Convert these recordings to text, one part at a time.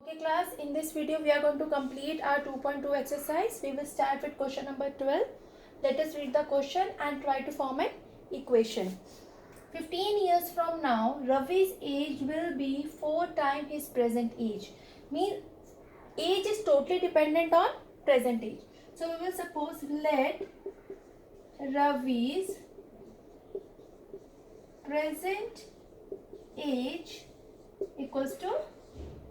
Okay class, in this video we are going to complete our 2.2 exercise. We will start with question number 12. Let us read the question and try to form an equation. 15 years from now, Ravi's age will be 4 times his present age. Means age is totally dependent on present age. So we will suppose let Ravi's present age equals to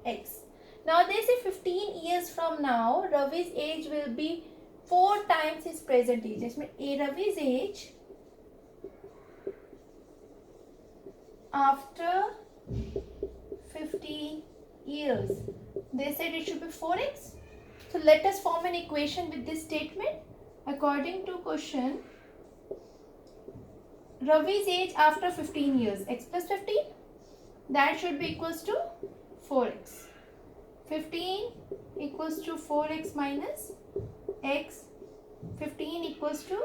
x. Now they say 15 years from now, Ravi's age will be 4 times his present age. This means Ravi's age after 15 years. They said it should be 4x. So let us form an equation with this statement. According to question, Ravi's age after 15 years, x plus 15, that should be equals to 4x. 15 equals to 4x minus x. 15 equals to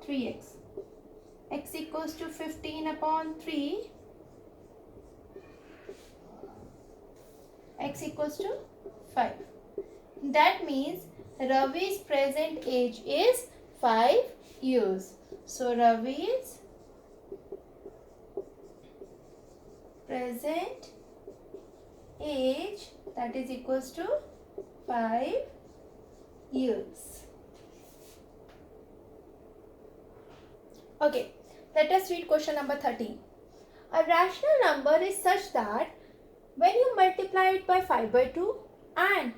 3x. X equals to 15 upon 3. X equals to 5. That means Ravi's present age is 5 years. So Ravi's present age, that is equals to 5 years. Okay, let us read question number 13. A rational number is such that when you multiply it by 5 by 2 and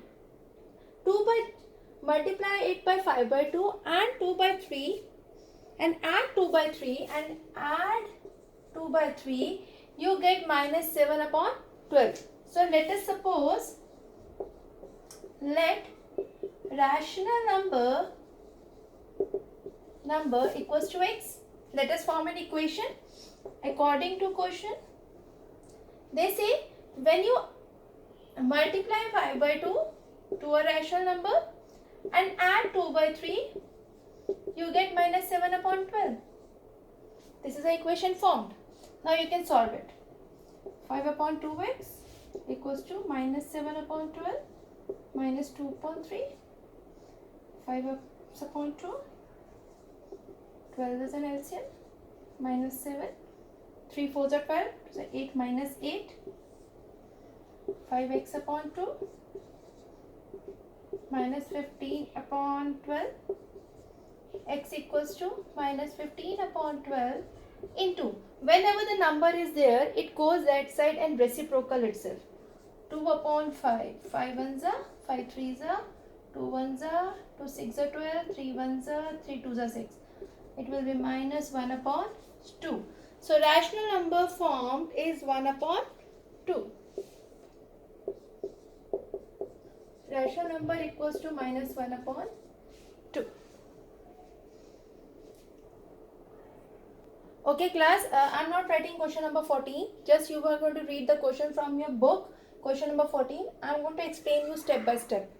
multiply it by 5 by 2 and 2 by 3 and add 2 by 3 and add 2 by 3, you get minus 7 upon 12. So let us suppose, let rational number equals to x. Let us form an equation. According to question, they say when you multiply 5 by 2 to a rational number and add 2 by 3, you get minus 7 upon 12. This is the equation formed. Now you can solve it. 5 upon 2x equals to minus 7 upon 12 minus 2 upon 3. 5 upon 2. 12 is an LCM. Minus 7. 3 4s are 12. So 8 minus 8. 5x upon 2. Minus 15 upon 12. X equals to minus 15 upon 12 into, whenever the number is there, it goes that side and reciprocal itself. 2 upon 5. 5 1s are, 5 3s are, 2 1s are, 2 6s are 12, 3 1s are, 3 2s are 6. It will be minus 1 upon 2. So rational number formed is 1 upon 2. Rational number equals to minus 1 upon 2. Okay class, I am not writing question number 14. Just you are going to read the question from your book. Question number 14. I am going to explain you step by step.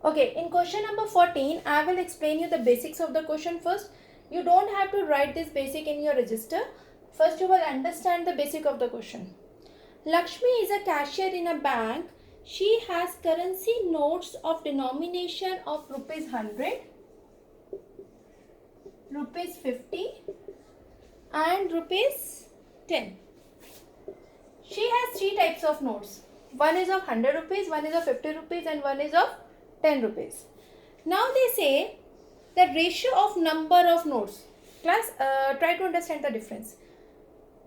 Okay, in question number 14, I will explain you the basics of the question first. You don't have to write this basic in your register. First you will understand the basic of the question. Lakshmi is a cashier in a bank. She has currency notes of denomination of rupees 100, rupees 50 and rupees 10. She has 3 types of notes. One is of 100 rupees, one is of 50 rupees and one is of 10 rupees. Now they say the ratio of number of notes. Class, try to understand the difference.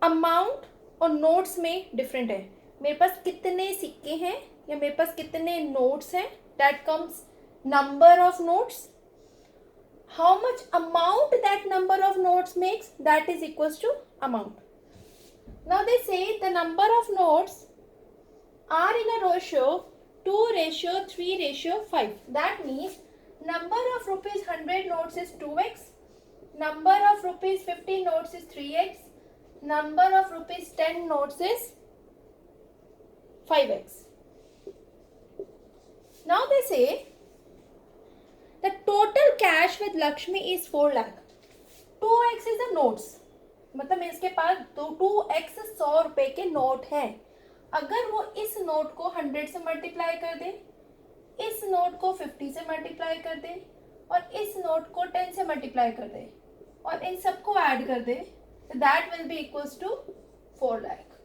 Amount और notes में different है. मेरे पास कितने सिक्के हैं या मेरे पास कितने नोट्स हैं, that comes number of notes. How much amount that number of notes makes, that is equals to amount. Now they say the number of notes are in a ratio 2:3:5. That means number of rupees 100 notes is 2x, number of rupees 50 notes is 3x, number of rupees 10 notes is 5x. Now they say the total cash with Lakshmi is 4 lakh. 2x is the notes. मतलब इसके पास 2x 100 रुपए के note हैं। अगर वो इस note को 100 से मल्टीप्लाई कर दे, इस नोट को 50 से मल्टीप्लाई कर दे और इस नोट को 10 से मल्टीप्लाई कर दे और इन सबको ऐड कर दे, that will be equals to 4 lakh.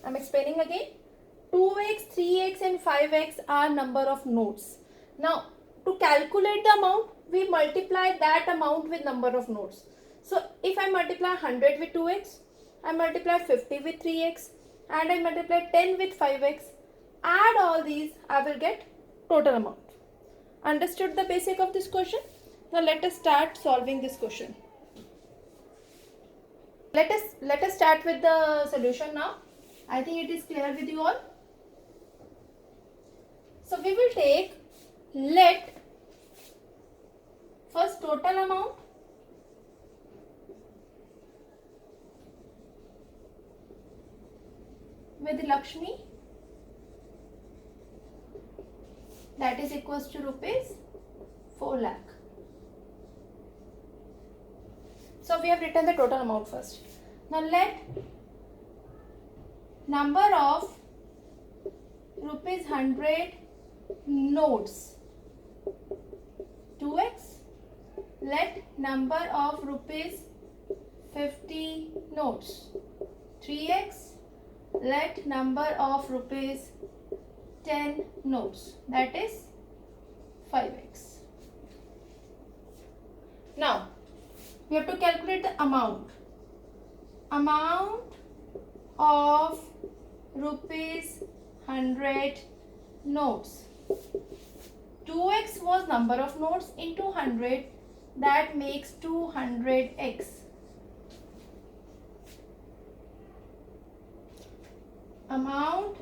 I am explaining again. 2x, 3x and 5x are number of notes. Now, to calculate the amount, we multiply that amount with number of notes. So, if I multiply 100 with 2x, I multiply 50 with 3x, and I multiply 10 with 5x, add all these, I will get total amount. Understood the basic of this question? Now, let us start solving this question. Let us start with the solution now. I think it is clear with you all. So we will take, let first total amount with Lakshmi, that is equals to rupees 4 lakh. So we have written the total amount first. Now let number of rupees 100 notes 2x, let number of rupees 50 notes 3x, let number of rupees 10 notes, that is 5x. Now we have to calculate the amount of rupees 100 notes. 2x was number of notes into 100, that makes 200x. Amount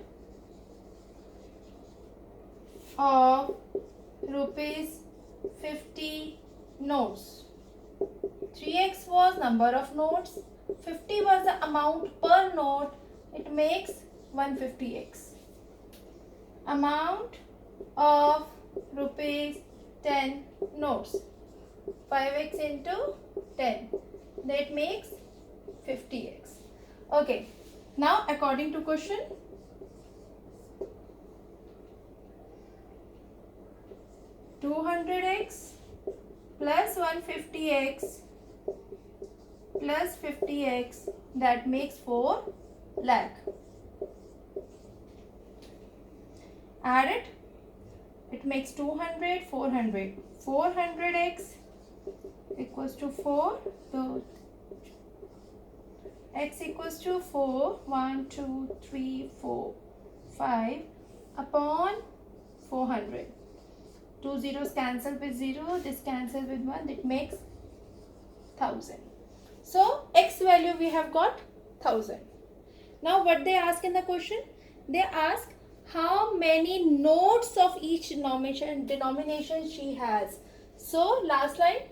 of rupees 50 notes. 3x was number of notes, 50 was the amount per note, it makes 150x. Amount of rupees 10 notes, 5x into 10, that makes 50x. Okay, now according to question, $200x plus 150x plus 50x, that makes 4 lakh. Add it, it makes 200, 400. 400x equals to 4, so x equals to 4, 1, 2, 3, 4, 5 upon 400. 2 zeros cancel with 0, this cancel with 1, it makes 1000. So x value we have got 1000. Now what they ask in the question? They ask how many notes of each denomination she has. So last line,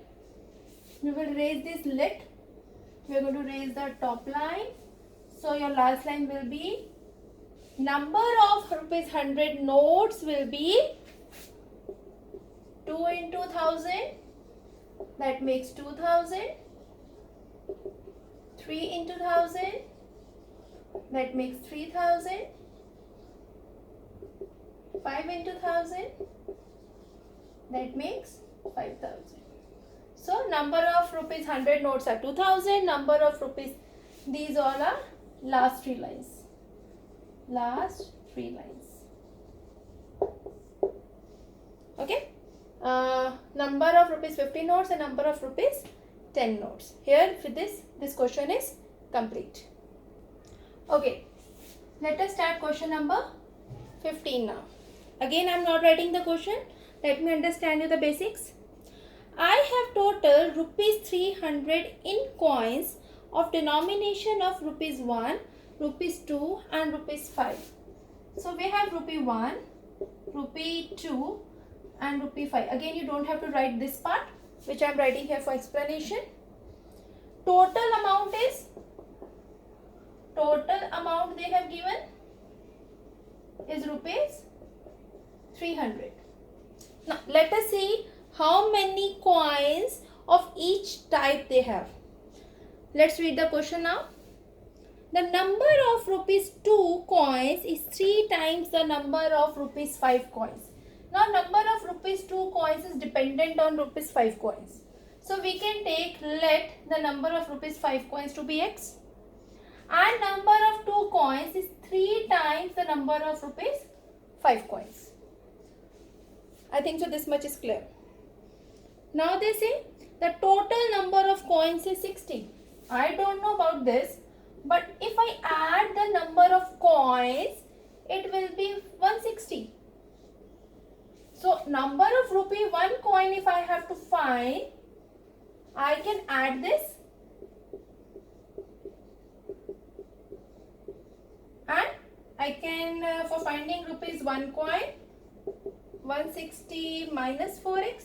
we will raise this let. We are going to raise the top line. So your last line will be number of rupees 100 notes will be 2 into 1000, that makes 2000. 3 into 1000, that makes 3000. 5 into 1000, that makes 5000. So number of rupees 100 notes are 2000, number of rupees, these all are last 3 lines. Last 3 lines. Okay. Number of rupees 50 notes and number of rupees 10 notes. Here for this question is complete. Okay. Let us start question number 15 now. Again I am not writing the question. Let me understand you the basics. I have total rupees 300 in coins of denomination of rupees 1, rupees 2 and rupees 5. So we have rupee 1, rupee 2 and rupee 5. Again you don't have to write this part which I am writing here for explanation. Total amount they have given is rupees 300. Now let us see how many coins of each type they have. Let's read the question now. The number of rupees 2 coins is 3 times the number of rupees 5 coins. Now number of rupees 2 coins is dependent on rupees 5 coins. So we can take, let the number of rupees 5 coins to be x, and number of 2 coins is 3 times the number of rupees 5 coins. I think so this much is clear. Now they say the total number of coins is 60. I don't know about this, but if I add the number of coins, it will be 160. So number of rupee 1 coin, if I have to find, I can add this and I can for finding rupees 1 coin, 160 minus 4x.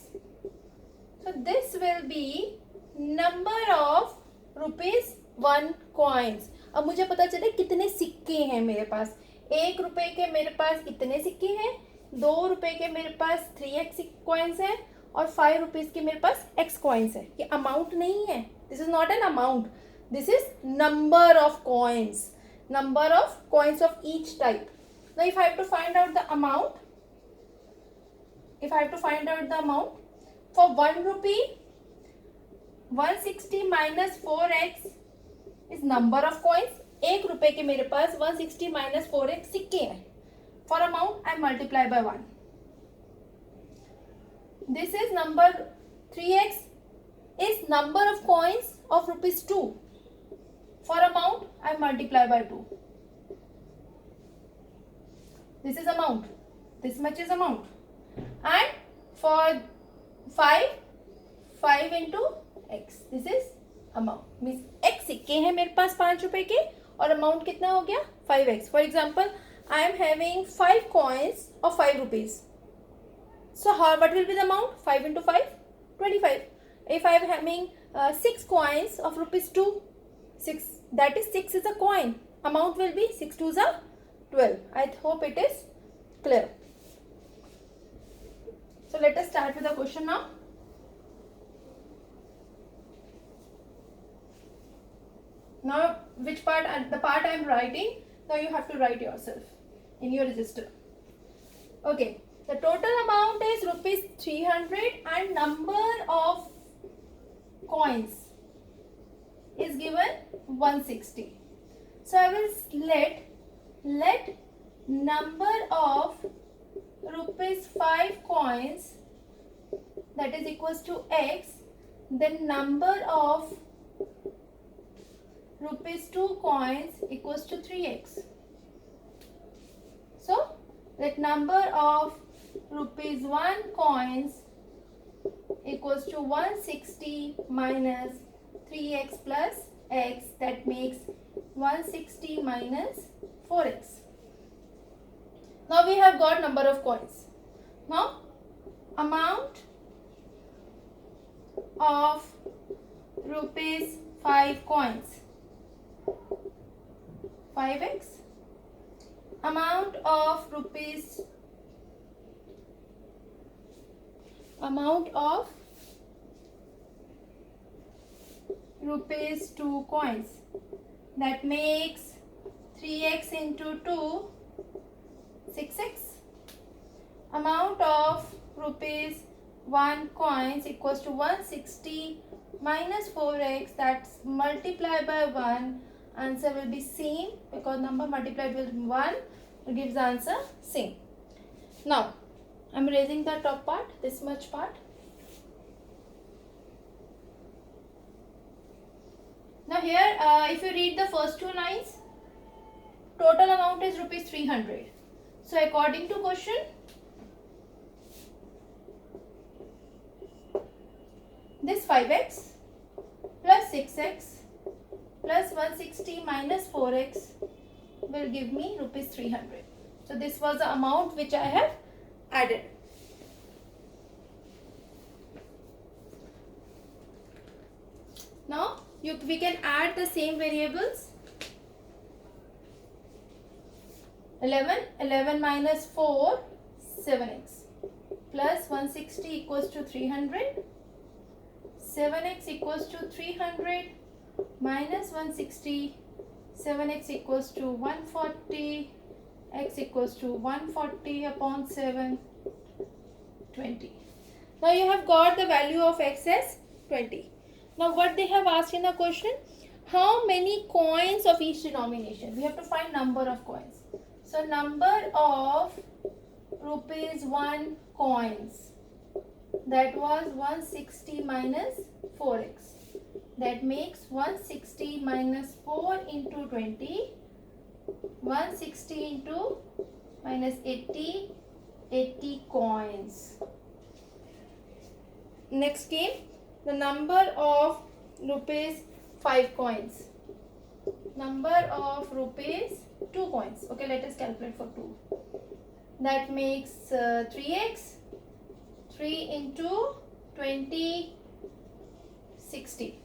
So this will be number of rupees 1 coins. अब मुझे पता चले कितने सिक्के हैं मेरे पास. 1 रुपए के मेरे पास इतने सिक्के हैं, 2 रुपए के मेरे पास 3x कॉइन्स हैं और 5 रुपीज के मेरे पास x कॉइन्स है. ये अमाउंट नहीं है. This is not an amount. This is number of coins. Number of coins of each type. Now if I have to find out the amount, for 1 rupee, 160 minus 4x is number of coins. 1 रुपए के मेरे पास 160 minus 4x सिक्के हैं. For amount I multiply by 1. This is number 3x is number of coins of rupees 2. For amount, I multiply by 2. This is amount. This much is amount. And for 5 into x. This is amount. Means x सिक्के हैं मेरे पास 5 रुपए के और amount कितना हो गया 5x. For example, I am having 5 coins of 5 rupees. So what will be the amount? 5 into 5, 25. If I am having 6 coins of rupees 2, 6, that is 6 is a coin. Amount will be 6 2s are 12. I hope it is clear. So let us start with the question now. Now which part? The part I am writing. Now you have to write yourself in your register. Okay. The total amount is rupees 300 and number of coins is given 160. So I will let number of rupees 5 coins, that is equals to x, then number of rupees 2 coins equals to 3x. So let number of rupees 1 coins equals to 160 minus 3x plus x, that makes 160 minus 4x. Now we have got number of coins. Now amount of rupees 5 coins, 5x. Amount of rupees 2 coins, that makes 3x into 2, 6x. Amount of rupees 1 coins equals to 160 minus 4x, that's multiplied by 1. Answer will be same because number multiplied with 1 gives the answer same. Now I am raising the top part, this much part. Now here if you read the first 2 lines, total amount is rupees 300. So according to question, this 5x plus 6x plus 160 minus 4x will give me rupees 300. So this was the amount which I have added. Now we can add the same variables. 11 minus 4, 7x plus 160 equals to 300. 7x equals to 300 minus 160. 7x equals to 140. X equals to 140 upon 7, 20. Now you have got the value of x as 20. Now what they have asked in the question, how many coins of each denomination? We have to find number of coins. So number of rupees 1 coins, that was 160 minus 4x. That makes 160 minus 4 into 20. 160 into minus 80, 80 coins. Next came the number of rupees 5 coins. Number of rupees 2 coins. Okay, let us calculate for 2. That makes 3x. 3 into 20, 60.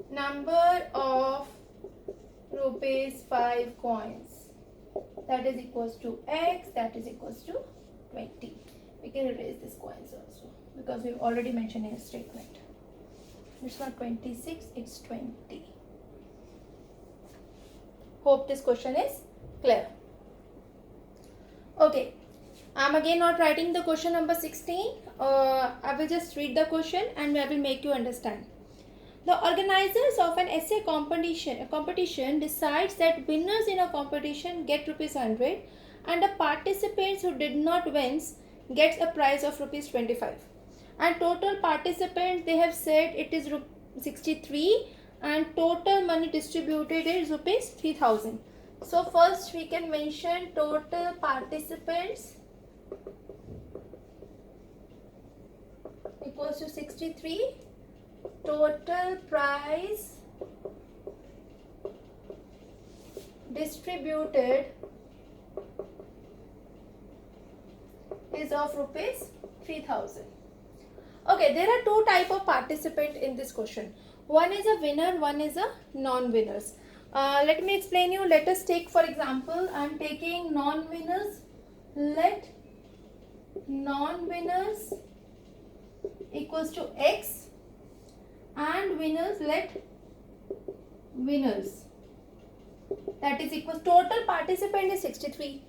Number of rupees 5 coins, that is equals to x, that is equals to 20. We can erase these coins also because we've already mentioned in a statement. It's not 26, it's 20. Hope this question is clear. Okay, I'm again not writing the question number 16. I will just read the question and I will make you understand. The organizers of an essay competition decides that winners in a competition get rupees 100 and the participants who did not win gets a prize of rupees 25. And total participants, they have said it is 63 and total money distributed is rupees 3000. So first we can mention total participants equals to 63. Total prize distributed is of rupees 3000. Okay, there are two type of participant in this question. One is a winner, one is a non-winners. Let me explain you. Let us take, for example, I am taking non-winners. Let non-winners equals to x and winners, let winners, that is equals, total participant is 63,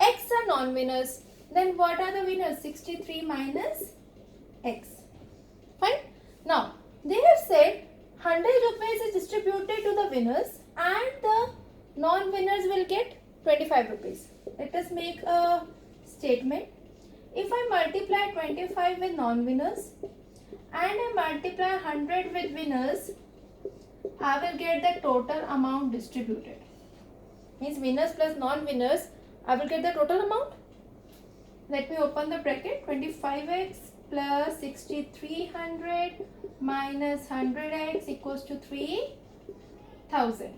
x are non-winners, then what are the winners? 63 minus x. Fine. Now they have said 100 rupees is distributed to the winners and the non-winners will get 25 rupees. Let us make a statement. If I multiply 25 with non-winners and I multiply 100 with winners, I will get the total amount distributed. Means winners plus non-winners, I will get the total amount. Let me open the bracket. 25x plus 6300 minus 100x equals to 3000.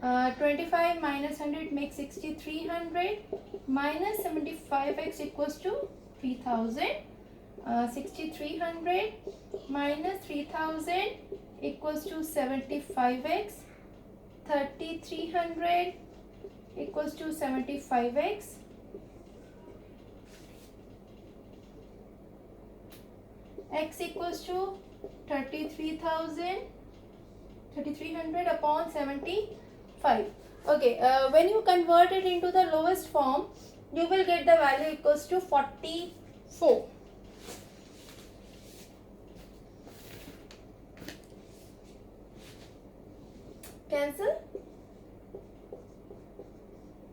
25 minus 100 makes 6300 minus 75x equals to 3000. 6300 minus 3000 equals to 75x. 3300 equals to 75x. X equals to 3300 upon 75. Okay, when you convert it into the lowest form, you will get the value equals to 44. Cancel.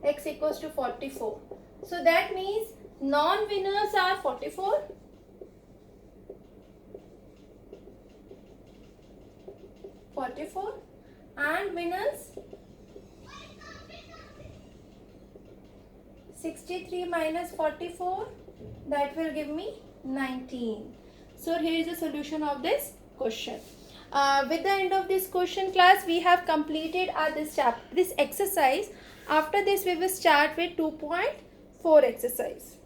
X equals to 44. So that means non-winners are 44. And winners 63 minus 44, that will give me 19. So here is the solution of this question. With the end of this question class, we have completed this exercise. After this, we will start with 2.4 exercise.